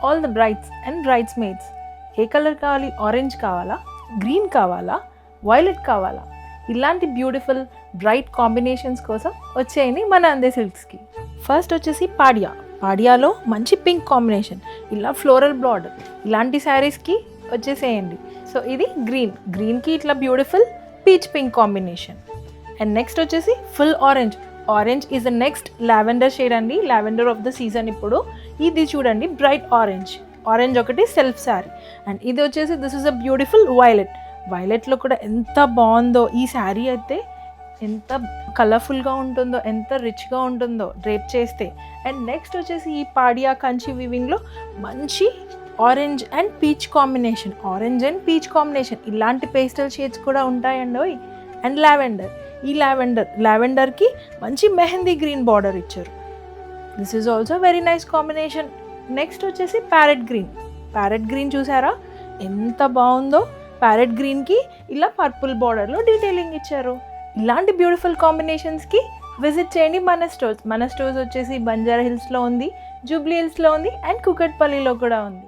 All the brides and brides maids. A colour కావాలి? Orange కావాలా, green కావాలా, violet కావాలా? ఇలాంటి బ్యూటిఫుల్ బ్రైట్ కాంబినేషన్స్ కోసం వచ్చేయండి మన అందే సిల్క్స్కి. ఫస్ట్ వచ్చేసి పాడియాలో మంచి పింక్ కాంబినేషన్, ఇలా ఫ్లోరల్ బార్డర్, ఇలాంటి శారీస్కి వచ్చేసేయండి. సో ఇది గ్రీన్కి ఇట్లా beautiful peach pink combination. And next వచ్చేసి full orange is the next lavender shade అండి, లావెండర్ ఆఫ్ ద సీజన్ ఇప్పుడు. ఇది చూడండి బ్రైట్ ఆరెంజ్ ఒకటి సెల్ఫ్ శారీ. అండ్ ఇది వచ్చేసి దిస్ ఇస్ అ బ్యూటిఫుల్ వైలెట్లో కూడా ఎంత బాగుందో ఈ శారీ అయితే, ఎంత కలర్ఫుల్గా ఉంటుందో, ఎంత రిచ్గా ఉంటుందో డ్రేప్ చేస్తే. అండ్ నెక్స్ట్ వచ్చేసి ఈ పాడియా కంచి వీవింగ్లో మంచి ఆరెంజ్ అండ్ పీచ్ కాంబినేషన్, ఇలాంటి పేస్టల్ షేడ్స్ కూడా ఉంటాయండి. అండ్ ఈ లావెండర్కి మంచి మెహందీ గ్రీన్ బార్డర్ ఇచ్చారు. This is also very nice combination. Next వచ్చేసి ప్యారెట్ గ్రీన్ చూసారా ఎంత బాగుందో. ప్యారెట్ గ్రీన్కి ఇలా పర్పుల్ బార్డర్లో డీటెయిలింగ్ ఇచ్చారు. ఇలాంటి బ్యూటిఫుల్ కాంబినేషన్స్కి విజిట్ చేయండి మన స్టోర్స్ వచ్చేసి బంజారా హిల్స్లో ఉంది, జూబ్లీ హిల్స్లో ఉంది, అండ్ కుకట్పల్లిలో కూడా ఉంది.